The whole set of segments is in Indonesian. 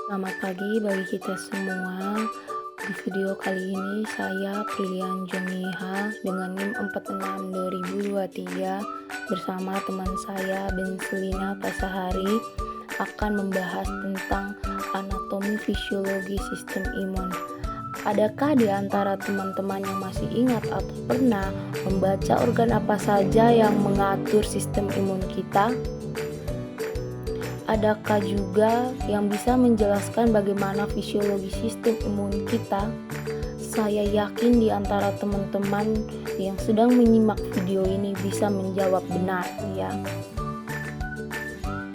Selamat pagi bagi kita semua. Di video kali ini saya Prilian Joniha dengan NIM 46 2023 bersama teman saya Benselina Pasahari akan membahas tentang anatomi fisiologi sistem imun. Adakah di antara teman-teman yang masih ingat atau pernah membaca organ apa saja yang mengatur sistem imun kita? Adakah juga yang bisa menjelaskan bagaimana fisiologi sistem imun kita? Saya yakin di antara teman-teman yang sedang menyimak video ini bisa menjawab benar, ya.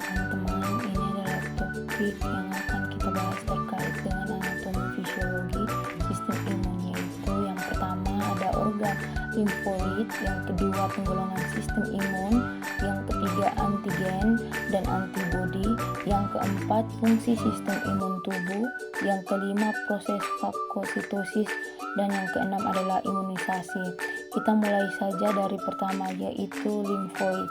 Teman-teman, ini adalah topik yang akan kita bahas terkait dengan anatomi fisiologi sistem imun, yaitu yang pertama ada organ limfoid, yang kedua penggolongan sistem imun, yang ketiga antigen dan antibodi, yang keempat fungsi sistem imun tubuh, yang kelima proses fagositosis, dan yang keenam adalah imunisasi. Kita mulai saja dari pertama, yaitu limfoid.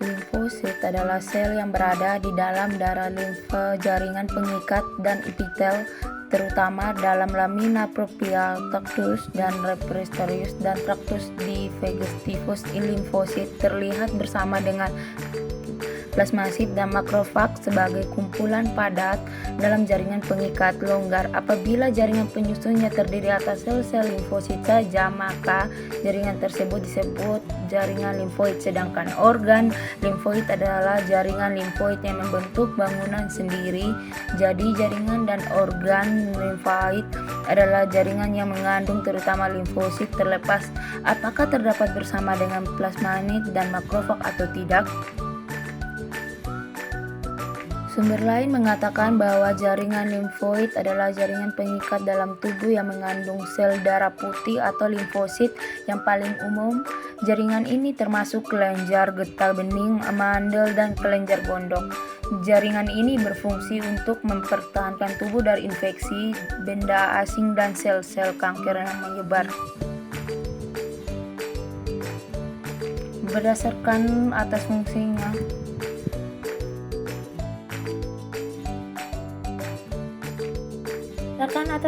Limfosit adalah sel yang berada di dalam darah limfa, jaringan pengikat dan epitel, terutama dalam lamina propria tractus dan repertorius dan tractus digestivus. Limfosit terlihat bersama dengan plasmasit dan makrofag sebagai kumpulan padat dalam jaringan pengikat longgar. Apabila jaringan penyusunnya terdiri atas sel-sel limfosit saja, maka jaringan tersebut disebut jaringan limfoid. Sedangkan organ limfoid adalah jaringan limfoid yang membentuk bangunan sendiri. Jadi jaringan dan organ limfoid adalah jaringan yang mengandung terutama limfosit, terlepas apakah terdapat bersama dengan plasmasit dan makrofag atau tidak. Sumber lain mengatakan bahwa jaringan limfoid adalah jaringan pengikat dalam tubuh yang mengandung sel darah putih atau limfosit yang paling umum. Jaringan ini termasuk kelenjar getah bening, amandel, dan kelenjar gondok. Jaringan ini berfungsi untuk mempertahankan tubuh dari infeksi, benda asing, dan sel-sel kanker yang menyebar. Berdasarkan atas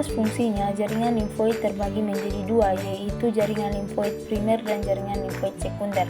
fungsinya, jaringan limfoid terbagi menjadi dua, yaitu jaringan limfoid primer dan jaringan limfoid sekunder.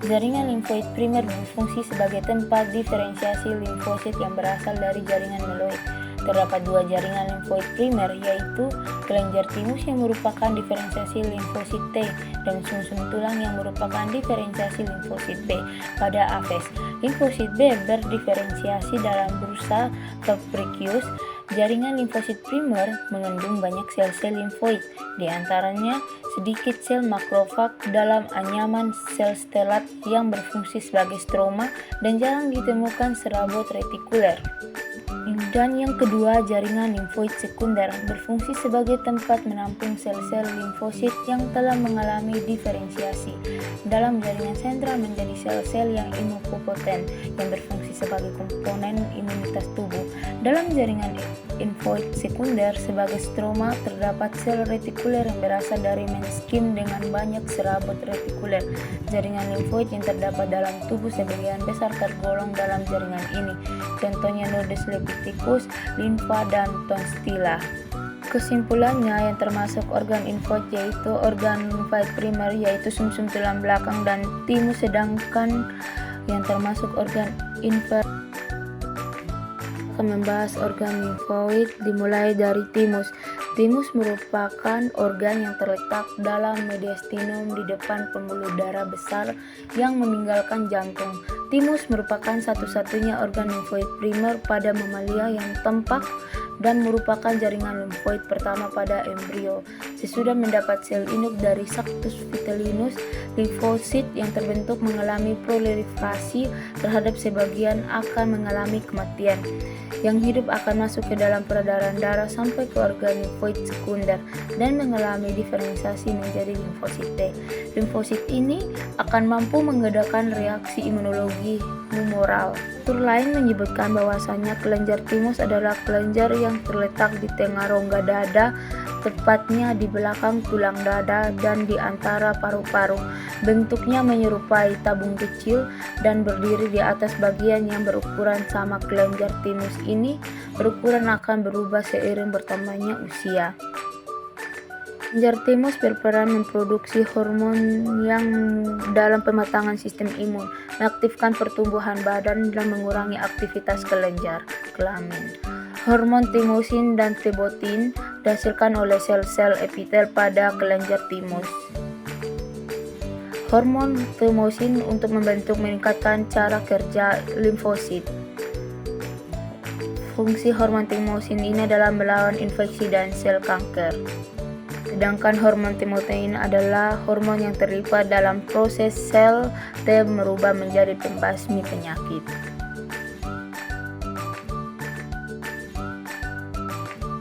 Jaringan limfoid primer berfungsi sebagai tempat diferensiasi limfosit yang berasal dari jaringan meloid. Terdapat dua jaringan limfoid primer, yaitu kelenjar timus yang merupakan diferensiasi limfosit T dan sumsum tulang yang merupakan diferensiasi limfosit B. Pada apes, limfosit B berdiferensiasi dalam bursa fabricius. Jaringan limfosit primer mengandung banyak sel-sel limfoid, di antaranya sedikit sel makrofag dalam anyaman sel stelat yang berfungsi sebagai stroma dan jarang ditemukan serabut retikuler. Dan yang kedua, jaringan limfoid sekunder berfungsi sebagai tempat menampung sel-sel limfosit yang telah mengalami diferensiasi dalam jaringan sentral menjadi sel-sel yang imunopoten yang berfungsi sebagai komponen imunitas tubuh. Dalam jaringan limfoid sekunder sebagai stroma terdapat sel retikuler yang berasal dari meniskim dengan banyak serabut retikuler. Jaringan limfoid yang terdapat dalam tubuh sebagian besar tergolong dalam jaringan ini. Contohnya nodes lepticus, limfa, dan tonsilla. Kesimpulannya, yang termasuk organ limfoid yaitu organ limfoid primer yaitu sumsum tulang belakang dan timus, sedangkan yang termasuk organ inferior akan membahas organ limfoid dimulai dari timus. Timus merupakan organ yang terletak dalam mediastinum di depan pembuluh darah besar yang meninggalkan jantung. Timus merupakan satu-satunya organ limfoid primer pada mamalia yang tampak dan merupakan jaringan limfoid pertama pada embrio. Sesudah mendapat sel induk dari Sanctus vitellinus, limfosit yang terbentuk mengalami proliferasi terhadap sebagian akan mengalami kematian. Yang hidup akan masuk ke dalam peredaran darah sampai ke organ limfoid sekunder dan mengalami diferensiasi menjadi limfosit T. Limfosit ini akan mampu menggerakkan reaksi imunologi humoral. Tur lain menyebutkan bahwasanya kelenjar timus adalah kelenjar yang terletak di tengah rongga dada tepatnya di belakang tulang dada dan di antara paru-paru. Bentuknya menyerupai tabung kecil dan berdiri di atas bagian yang berukuran sama. Kelenjar timus ini berukuran akan berubah seiring bertambahnya usia. Kelenjar timus berperan memproduksi hormon yang dalam pematangan sistem imun, mengaktifkan pertumbuhan badan dan mengurangi aktivitas kelenjar kelamin. Hormon thymosin dan phebotin dihasilkan oleh sel-sel epitel pada kelenjar timus. Hormon thymosin untuk membentuk meningkatkan cara kerja limfosit. Fungsi hormon thymosin ini adalah melawan infeksi dan sel kanker. Sedangkan hormon thymosin adalah hormon yang terlibat dalam proses sel T merubah menjadi pembasmi penyakit.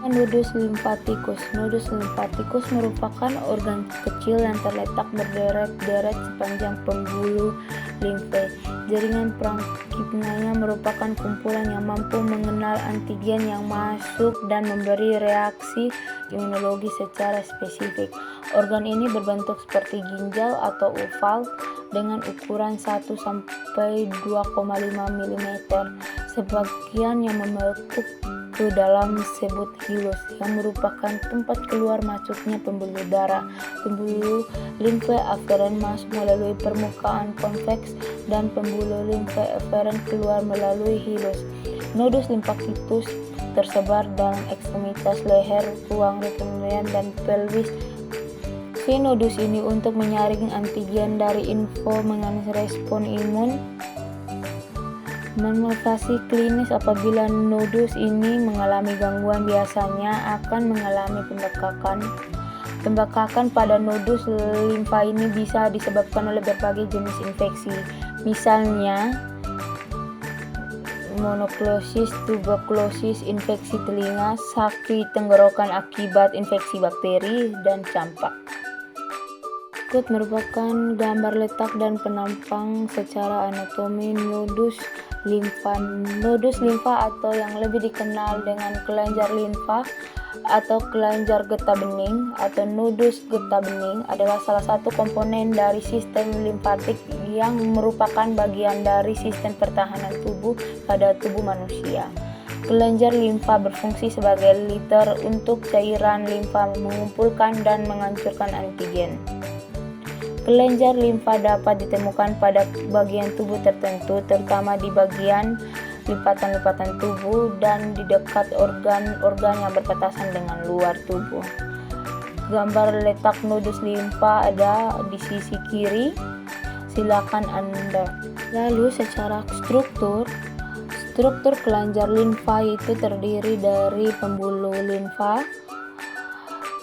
Nodus limfatikus. Nodus limfatikus merupakan organ kecil yang terletak berderet-deret sepanjang pembuluh limfe. Jaringan parenkimnya merupakan kumpulan yang mampu mengenal antigen yang masuk dan memberi reaksi imunologi secara spesifik. Organ ini berbentuk seperti ginjal atau oval dengan ukuran 1 sampai 2,5 mm. Sebagian yang memekuk ke dalam disebut hilus, yang merupakan tempat keluar masuknya pembuluh darah. Pembuluh limfe aferen masuk melalui permukaan konveks dan pembuluh limfe eferen keluar melalui hilus. Nodus limfatikus tersebar dalam ekstremitas leher, ruang reproduksi dan pelvis. Si nodus ini untuk menyaring antigen dari info mengenai respon imun. Manifestasi klinis apabila nodus ini mengalami gangguan biasanya akan mengalami pembekakan. Pembekakan pada nodus limfa ini bisa disebabkan oleh berbagai jenis infeksi, misalnya monoklosis, tuberkulosis, infeksi telinga, sakit tenggorokan akibat infeksi bakteri, dan campak. Berikut merupakan gambar letak dan penampang secara anatomi nodus limfa. Nodus limfa atau yang lebih dikenal dengan kelenjar limfa atau kelenjar getah bening atau nodus getah bening adalah salah satu komponen dari sistem limfatik yang merupakan bagian dari sistem pertahanan tubuh pada tubuh manusia. Kelenjar limfa berfungsi sebagai liter untuk cairan limfa mengumpulkan dan menghancurkan antigen. Kelenjar limfa dapat ditemukan pada bagian tubuh tertentu, terutama di bagian lipatan-lipatan tubuh dan di dekat organ-organ yang berbatasan dengan luar tubuh. Gambar letak nodus limfa ada di sisi kiri. Silakan Anda. Lalu secara struktur kelenjar limfa itu terdiri dari pembuluh limfa,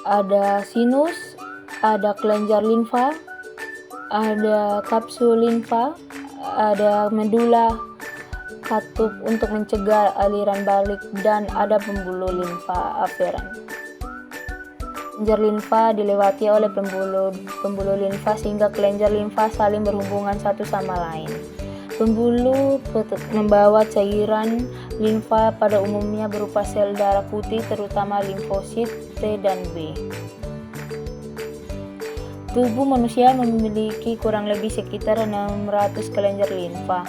ada sinus, ada kelenjar limfa, ada kapsul limfa, ada medula, katup untuk mencegah aliran balik, dan ada pembuluh limfa aferen. Kelenjar limfa dilewati oleh pembuluh limfa sehingga kelenjar limfa saling berhubungan satu sama lain. Pembuluh membawa cairan limfa pada umumnya berupa sel darah putih, terutama limfosit T dan B. Tubuh manusia memiliki kurang lebih sekitar 600 kelenjar limfa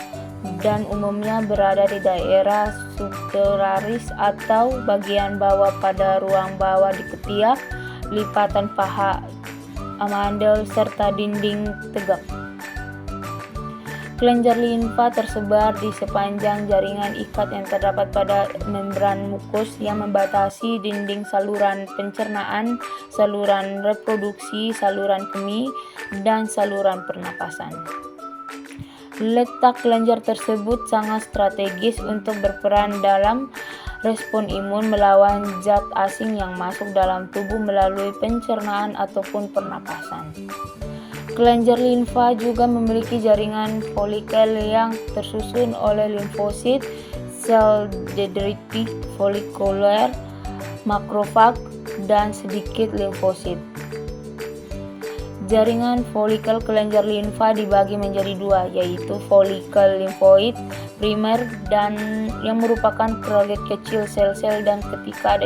dan umumnya berada di daerah subteraris atau bagian bawah pada ruang bawah di ketiak, lipatan paha, amandel, serta dinding tegak. Kelenjar limfa tersebar di sepanjang jaringan ikat yang terdapat pada membran mukus yang membatasi dinding saluran pencernaan, saluran reproduksi, saluran kemih, dan saluran pernapasan. Letak kelenjar tersebut sangat strategis untuk berperan dalam respon imun melawan zat asing yang masuk dalam tubuh melalui pencernaan ataupun pernapasan. Kelenjar limfa juga memiliki jaringan folikel yang tersusun oleh limfosit, sel dendritik, folikuler, makrofag, dan sedikit limfosit. Jaringan folikel kelenjar limfa dibagi menjadi dua, yaitu folikel limfoid primer dan yang merupakan prolet kecil sel-sel, dan ketika ada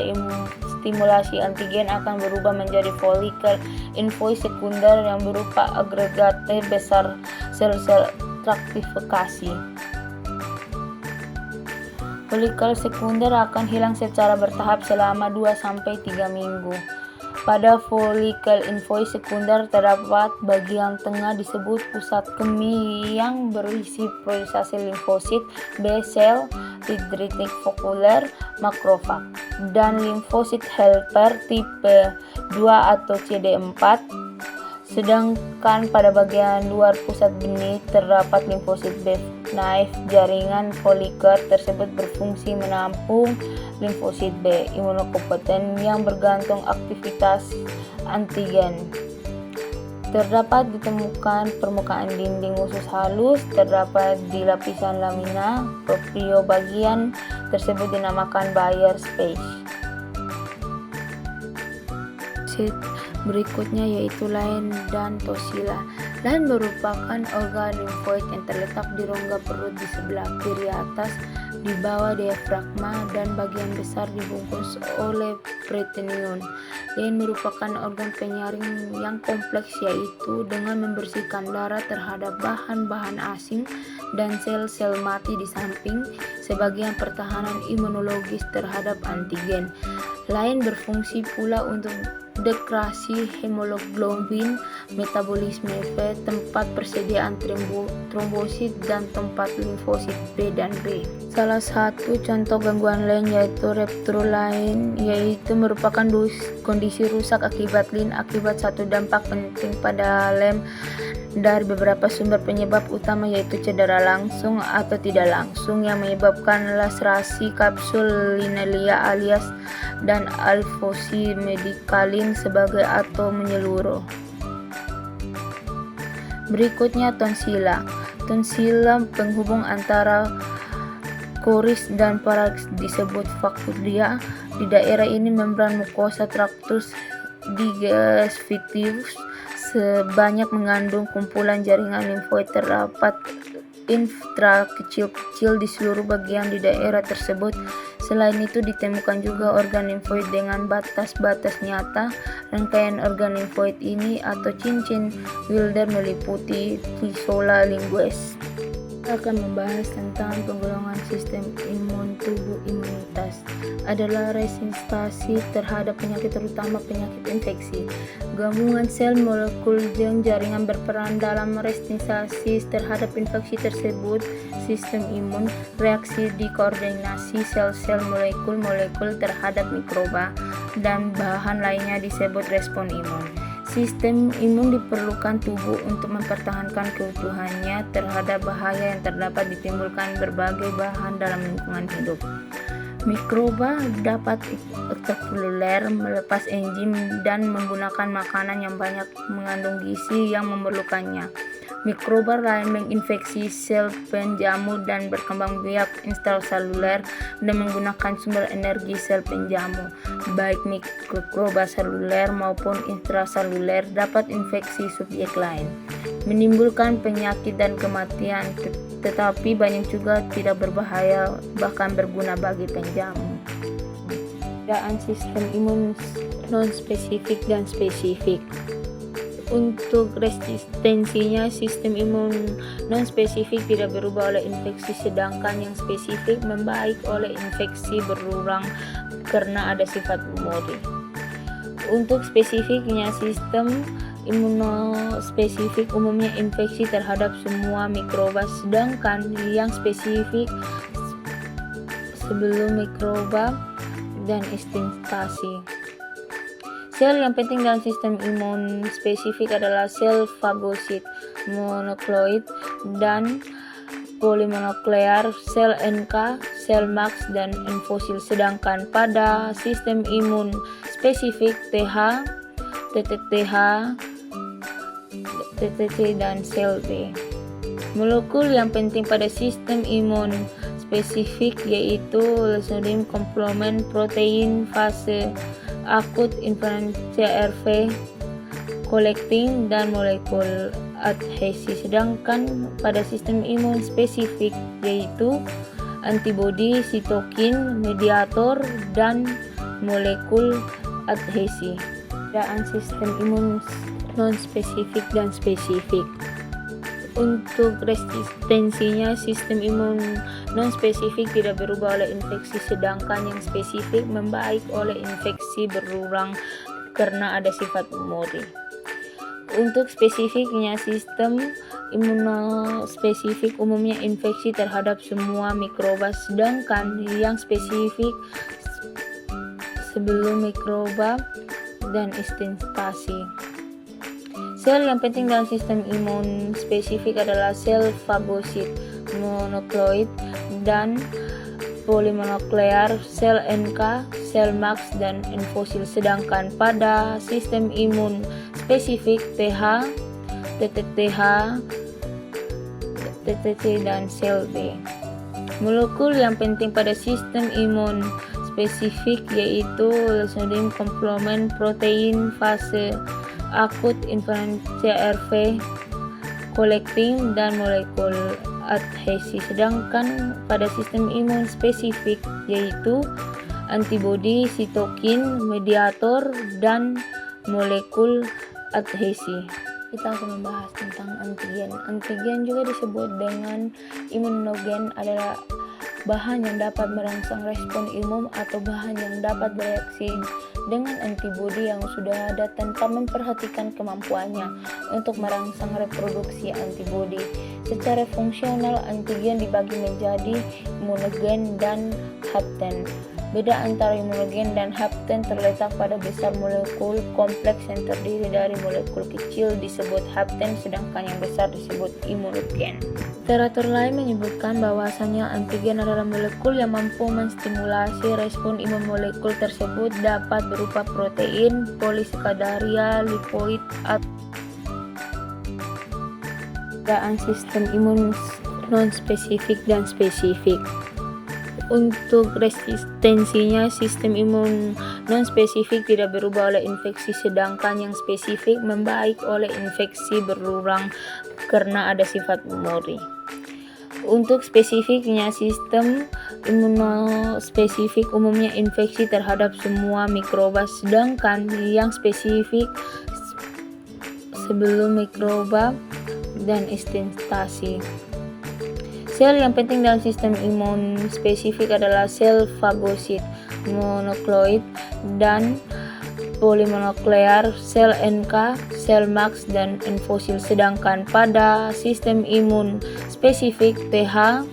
stimulasi antigen akan berubah menjadi folikel linfoid sekunder yang berupa agregate besar sel-sel stratifikasi. Folikel sekunder akan hilang secara bertahap selama 2-3 minggu. Pada folikel linfoid sekunder terdapat bagian tengah disebut pusat kemih yang berisi priorisasi limfosit B sel, dendritik fokuler, makrofag, dan limfosit helper tipe 2 atau CD4. Sedangkan pada bagian luar pusat benih terdapat limfosit B naive. Jaringan folikel tersebut berfungsi menampung limfosit B imunokompeten yang bergantung aktivitas antigen. Terdapat ditemukan permukaan dinding usus halus terdapat di lapisan lamina proprio. Bagian tersebut dinamakan Bayer space. Berikutnya yaitu lain dan tosila. Lain merupakan organ limfoid yang terletak di rongga perut di sebelah kiri atas di bawah diafragma dan bagian besar dibungkus oleh peritoneum. Lain merupakan organ penyaring yang kompleks, yaitu dengan membersihkan darah terhadap bahan-bahan asing dan sel-sel mati di samping sebagian pertahanan imunologis terhadap antigen. Lain berfungsi pula untuk degrasi hemoglobin, metabolisme V, tempat persediaan trombosit, dan tempat limfosit B dan B. Salah satu contoh gangguan lain yaitu ruptur lain, yaitu merupakan kondisi rusak akibat lin akibat satu dampak penting pada lem dari beberapa sumber penyebab utama, yaitu cedera langsung atau tidak langsung yang menyebabkan laserasi kapsul linealia alias dan alfosi medikalin sebagai atau menyeluruh. Berikutnya tonsila. Tonsila penghubung antara koris dan paraks disebut vakuolia. Di daerah ini membran mukosa traktus digestivus sebanyak mengandung kumpulan jaringan limfoid terdapat kecil-kecil di seluruh bagian di daerah tersebut. Selain itu ditemukan juga organ limfoid dengan batas-batas nyata. Rangkaian organ limfoid ini atau cincin Wilder meliputi Pisola linguis. Kita akan membahas tentang penggolongan sistem imun tubuh. Imunitas adalah resistensi terhadap penyakit, terutama penyakit infeksi. Gabungan sel, molekul, dan jaringan berperan dalam resistensi terhadap infeksi tersebut. Sistem imun reaksi di koordinasi sel-sel, molekul-molekul terhadap mikroba dan bahan lainnya disebut respon imun. Sistem imun diperlukan tubuh untuk mempertahankan keutuhannya terhadap bahaya yang terdapat ditimbulkan berbagai bahan dalam lingkungan hidup. Mikroba dapat ekstraseluler, melepas enzim, dan menggunakan makanan yang banyak mengandung gizi yang memerlukannya. Mikroba lain menginfeksi sel penjamu dan berkembang biak intraseluler dan menggunakan sumber energi sel penjamu. Baik mikroba seluler maupun intraseluler dapat infeksi subjek lain, menimbulkan penyakit dan kematian, tetapi banyak juga tidak berbahaya, bahkan berguna bagi penjamu. Perbedaan sistem imun non-spesifik dan spesifik. Untuk resistensinya, sistem imun non-spesifik tidak berubah oleh infeksi, sedangkan yang spesifik membaik oleh infeksi berulang karena ada sifat memori. Untuk spesifiknya, sistem imunospesifik umumnya infeksi terhadap semua mikroba, sedangkan yang spesifik sebelum mikroba dan instansi. Sel yang penting dalam sistem imun spesifik adalah sel fagosit, monokloid, dan polimonuklear, sel NK, sel Max, dan enfosil. Sedangkan pada sistem imun spesifik TH, TTTH, TTC, dan sel B. Molekul yang penting pada sistem imun spesifik yaitu leukodim, komplement protein, fase akut, inflamasi RV, collecting, dan molekul adhesi. Sedangkan pada sistem imun spesifik yaitu antibodi, sitokin, mediator, dan molekul adhesi. Perbedaan sistem imun non-spesifik dan spesifik. Untuk resistensinya, sistem imun non-spesifik tidak berubah oleh infeksi, sedangkan yang spesifik membaik oleh infeksi berulang karena ada sifat memori. Untuk spesifiknya, sistem imunospesifik umumnya infeksi terhadap semua mikroba, sedangkan yang spesifik sebelum mikroba dan instansi. Sel yang penting dalam sistem imun spesifik adalah sel fagosit, monokloid, dan polimonuklear, sel NK, sel Max, dan enfosil. Sedangkan pada sistem imun spesifik TH, TTTH, TTC, dan sel B. Molekul yang penting pada sistem imun spesifik yaitu lysosome komplement protein fase akut inflamasi CRV, collecting, dan molekul adhesi. Sedangkan pada sistem imun spesifik yaitu antibodi, sitokin, mediator, dan molekul adhesi. Kita akan membahas tentang antigen. Antigen juga disebut dengan imunogen, adalah bahan yang dapat merangsang respon imun atau bahan yang dapat bereaksi dengan antibodi yang sudah ada tanpa memperhatikan kemampuannya untuk merangsang reproduksi antibodi. Secara fungsional, antigen dibagi menjadi imunogen dan hapten. Beda antara imunogen dan hapten terletak pada besar molekul kompleks yang terdiri dari molekul kecil disebut hapten, sedangkan yang besar disebut imunogen. Literatur lain menyebutkan bahwasanya antigen adalah molekul yang mampu menstimulasi respon imun. Molekul tersebut dapat berupa protein, polisakaraida, lipoid, atau sistem imun non-spesifik dan spesifik. Untuk resistensinya, sistem imun non-spesifik tidak berubah oleh infeksi, sedangkan yang spesifik membaik oleh infeksi berulang karena ada sifat memori. Untuk spesifiknya, sistem imunospesifik umumnya infeksi terhadap semua mikroba, sedangkan yang spesifik sebelum mikroba dan instansi. Sel yang penting dalam sistem imun spesifik adalah sel fagosit, monokloid, dan polimonuklear, sel NK, sel Max, dan enfosil. Sedangkan pada sistem imun spesifik TH,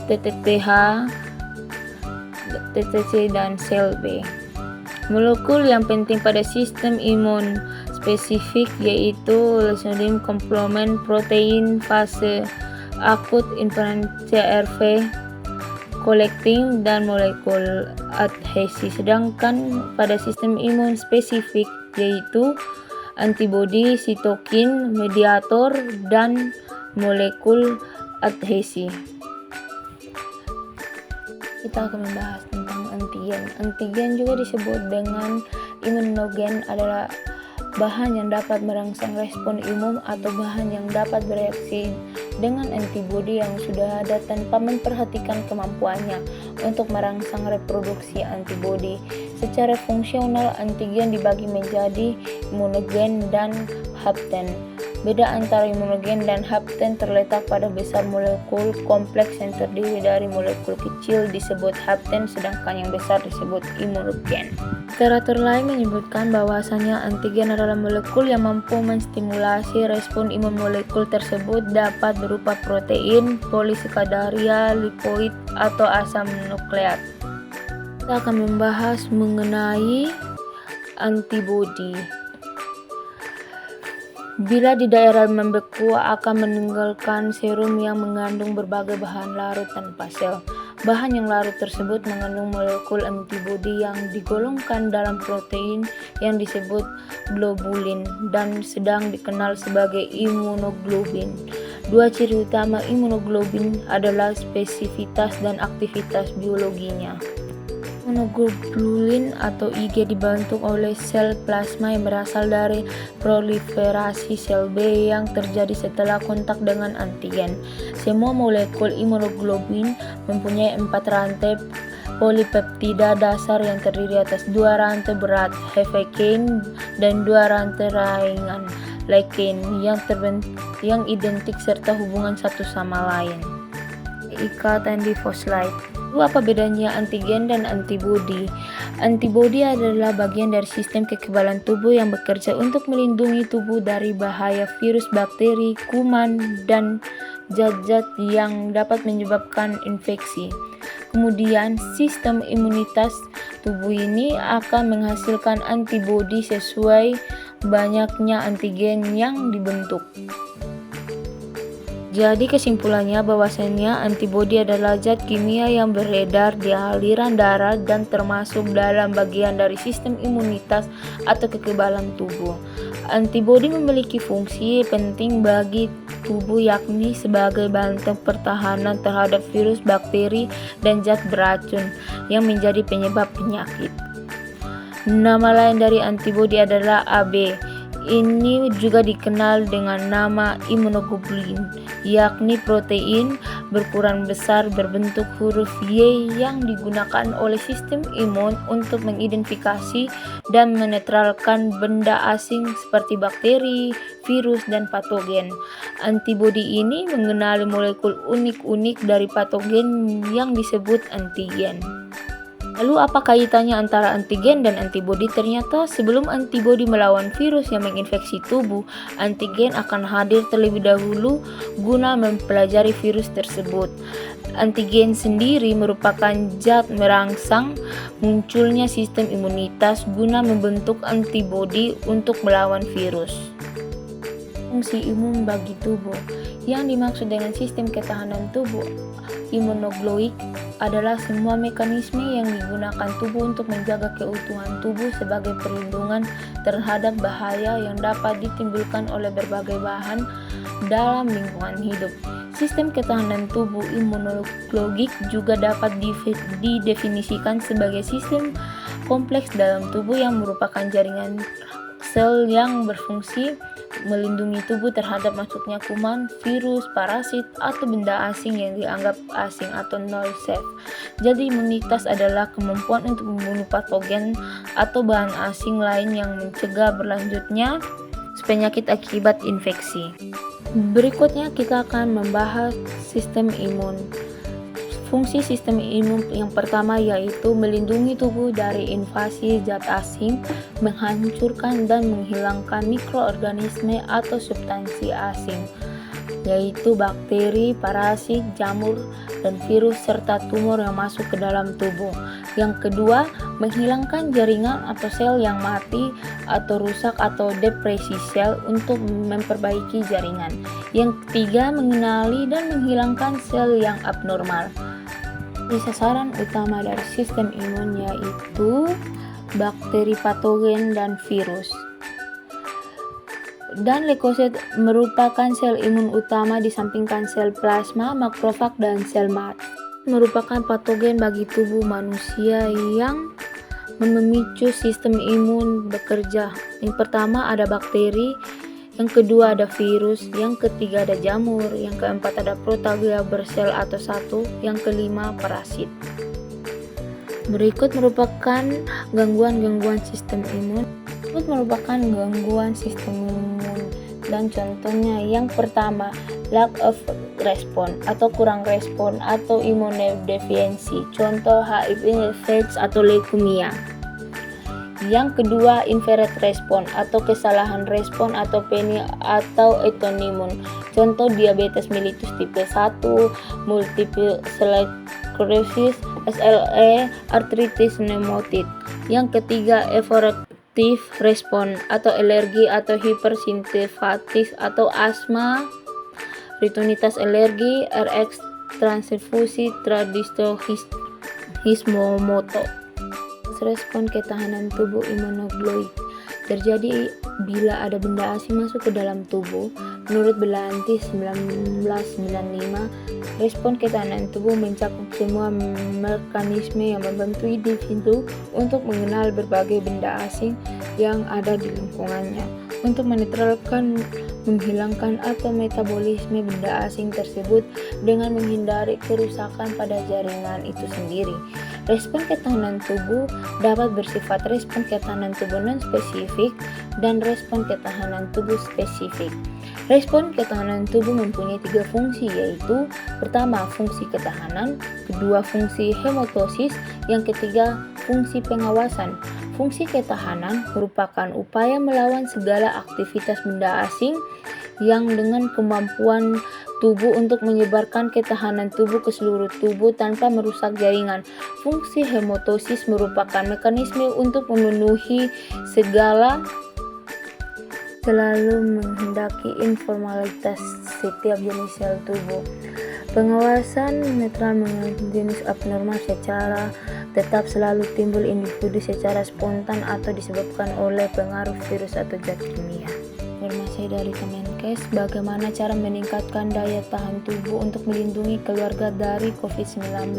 TTTH, TTC, dan sel B. Molekul yang penting pada sistem imun spesifik yaitu lysosome komplement protein fase akut inflamasi CRV, collecting, dan molekul adhesi. Sedangkan pada sistem imun spesifik yaitu antibodi, sitokin, mediator, dan molekul adhesi. Kita akan membahas tentang antigen. Antigen juga disebut dengan imunogen, adalah bahan yang dapat merangsang respon imun atau bahan yang dapat bereaksi dengan antibodi yang sudah ada tanpa memperhatikan kemampuannya untuk merangsang reproduksi antibodi. Secara fungsional, antigen dibagi menjadi imunogen dan hapten. Beda antara imunogen dan hapten terletak pada besar molekul kompleks yang terdiri dari molekul kecil disebut hapten, sedangkan yang besar disebut imunogen. Literatur lain menyebutkan bahwasanya antigen adalah molekul yang mampu menstimulasi respon imun. Molekul tersebut dapat berupa protein, polisakaraida, lipoid, atau asam nukleat. Kita akan membahas mengenai antibodi. Bila di daerah membeku akan meninggalkan serum yang mengandung berbagai bahan larut tanpa sel. Bahan yang larut tersebut mengandung molekul antibodi yang digolongkan dalam protein yang disebut globulin dan sedang dikenal sebagai imunoglobulin. Dua ciri utama imunoglobulin adalah spesifitas dan aktivitas biologinya. Imunoglobulin atau Ig dibentuk oleh sel plasma yang berasal dari proliferasi sel B yang terjadi setelah kontak dengan antigen. Semua molekul imunoglobulin mempunyai 4 rantai polipeptida dasar yang terdiri atas 2 rantai berat heavy-chain dan 2 rantai ringan light chain yang identik serta hubungan satu sama lain. Ikatan di fosfolid. Apa bedanya antigen dan antibodi? Antibodi adalah bagian dari sistem kekebalan tubuh yang bekerja untuk melindungi tubuh dari bahaya virus, bakteri, kuman, dan zat-zat yang dapat menyebabkan infeksi. Kemudian, sistem imunitas tubuh ini akan menghasilkan antibodi sesuai banyaknya antigen yang dibentuk. Jadi kesimpulannya bahwasannya antibodi adalah zat kimia yang beredar di aliran darah dan termasuk dalam bagian dari sistem imunitas atau kekebalan tubuh. Antibodi memiliki fungsi penting bagi tubuh yakni sebagai benteng pertahanan terhadap virus, bakteri, dan zat beracun yang menjadi penyebab penyakit. Nama lain dari antibodi adalah AB. Ini juga dikenal dengan nama imunoglobulin, yakni protein berukuran besar berbentuk huruf Y yang digunakan oleh sistem imun untuk mengidentifikasi dan menetralkan benda asing seperti bakteri, virus, dan patogen. Antibodi ini mengenali molekul unik-unik dari patogen yang disebut antigen. Lalu apa kaitannya antara antigen dan antibodi? Ternyata sebelum antibodi melawan virus yang menginfeksi tubuh, antigen akan hadir terlebih dahulu guna mempelajari virus tersebut. Antigen sendiri merupakan zat merangsang munculnya sistem imunitas guna membentuk antibodi untuk melawan virus. Fungsi imun bagi tubuh. Yang dimaksud dengan sistem ketahanan tubuh imunogloik adalah semua mekanisme yang digunakan tubuh untuk menjaga keutuhan tubuh sebagai perlindungan terhadap bahaya yang dapat ditimbulkan oleh berbagai bahan dalam lingkungan hidup. Sistem ketahanan tubuh imunologik juga dapat didefinisikan sebagai sistem kompleks dalam tubuh yang merupakan jaringan sel yang berfungsi melindungi tubuh terhadap masuknya kuman, virus, parasit, atau benda asing yang dianggap asing atau non-safe. Jadi imunitas adalah kemampuan untuk membunuh patogen atau bahan asing lain yang mencegah berlanjutnya penyakit akibat infeksi. Berikutnya kita akan membahas sistem imun. Fungsi sistem imun yang pertama yaitu melindungi tubuh dari invasi zat asing, menghancurkan dan menghilangkan mikroorganisme atau substansi asing, yaitu bakteri, parasit, jamur, dan virus serta tumor yang masuk ke dalam tubuh. Yang kedua, menghilangkan jaringan atau sel yang mati atau rusak atau depresi sel untuk memperbaiki jaringan. Yang ketiga, mengenali dan menghilangkan sel yang abnormal. Sasaran utama dari sistem imun yaitu bakteri, patogen, dan virus. Dan leukosit merupakan sel imun utama disampingkan sel plasma, makrofag, dan sel mati. Merupakan patogen bagi tubuh manusia yang memicu sistem imun bekerja. Yang pertama ada bakteri, yang kedua ada virus, yang ketiga ada jamur, yang keempat ada protozoa bersel atau satu, yang kelima parasit. Berikut merupakan gangguan sistem imun. Merupakan gangguan sistem imun dan contohnya yang pertama lack of response atau kurang respon atau imunodeficiency, contoh HIV/AIDS atau leukemia. Yang kedua inverted response atau kesalahan respon atau PNI atau autoimun, contoh diabetes mellitus tipe 1, multiple sclerosis, SLE, artritis rheumatoid. Yang ketiga evaporative response atau alergi atau hipersensitivity atau asma, rhinitis alergi, RX transfusi tradistohismomoto. Respon ketahanan tubuh imunogloik terjadi bila ada benda asing masuk ke dalam tubuh. Menurut Belanti 1995, respon ketahanan tubuh mencakup semua mekanisme yang membantu individu untuk mengenal berbagai benda asing yang ada di lingkungannya, untuk menetralkan, menghilangkan atau metabolisme benda asing tersebut dengan menghindari kerusakan pada jaringan itu sendiri. Respon ketahanan tubuh dapat bersifat respon ketahanan tubuh non-spesifik dan respon ketahanan tubuh spesifik. Respon ketahanan tubuh mempunyai 3 fungsi, yaitu pertama, fungsi ketahanan, kedua, fungsi hemotosis, yang ketiga, fungsi pengawasan. Fungsi ketahanan merupakan upaya melawan segala aktivitas benda asing yang dengan kemampuan tubuh untuk menyebarkan ketahanan tubuh ke seluruh tubuh tanpa merusak jaringan. Fungsi hemotosis merupakan mekanisme untuk memenuhi selalu menghendaki informalitas setiap jenis sel tubuh. Pengawasan netral mengenai jenis abnormal secara tetap selalu timbul individu secara spontan atau disebabkan oleh pengaruh virus atau zat kimia. Informasi dari Kemenkes, bagaimana cara meningkatkan daya tahan tubuh untuk melindungi keluarga dari COVID-19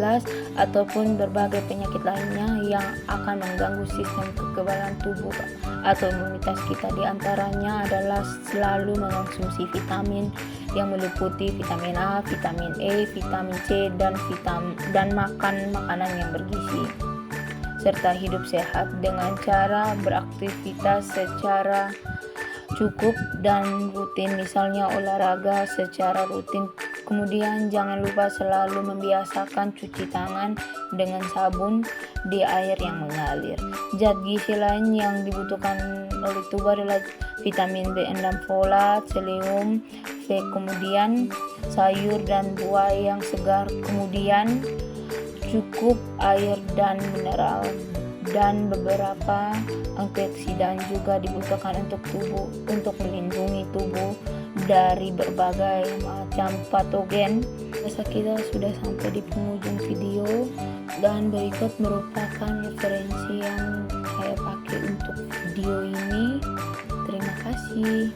ataupun berbagai penyakit lainnya yang akan mengganggu sistem kekebalan tubuh atau imunitas kita. Di antaranya adalah selalu mengonsumsi vitamin yang meliputi vitamin A, vitamin E, vitamin C, dan makan makanan yang bergizi, serta hidup sehat dengan cara beraktivitas secara cukup dan rutin, misalnya olahraga secara rutin. Kemudian jangan lupa selalu membiasakan cuci tangan dengan sabun di air yang mengalir. Zat gizi lain yang dibutuhkan oleh tubuh adalah vitamin B6, folat, seleum, kemudian sayur dan buah yang segar, kemudian cukup air dan mineral, dan beberapa antioksidan juga dibutuhkan untuk tubuh untuk melindungi tubuh dari berbagai macam patogen. Kita sudah sampai di penghujung video, dan berikut merupakan referensi yang saya pakai untuk video ini. Terima kasih.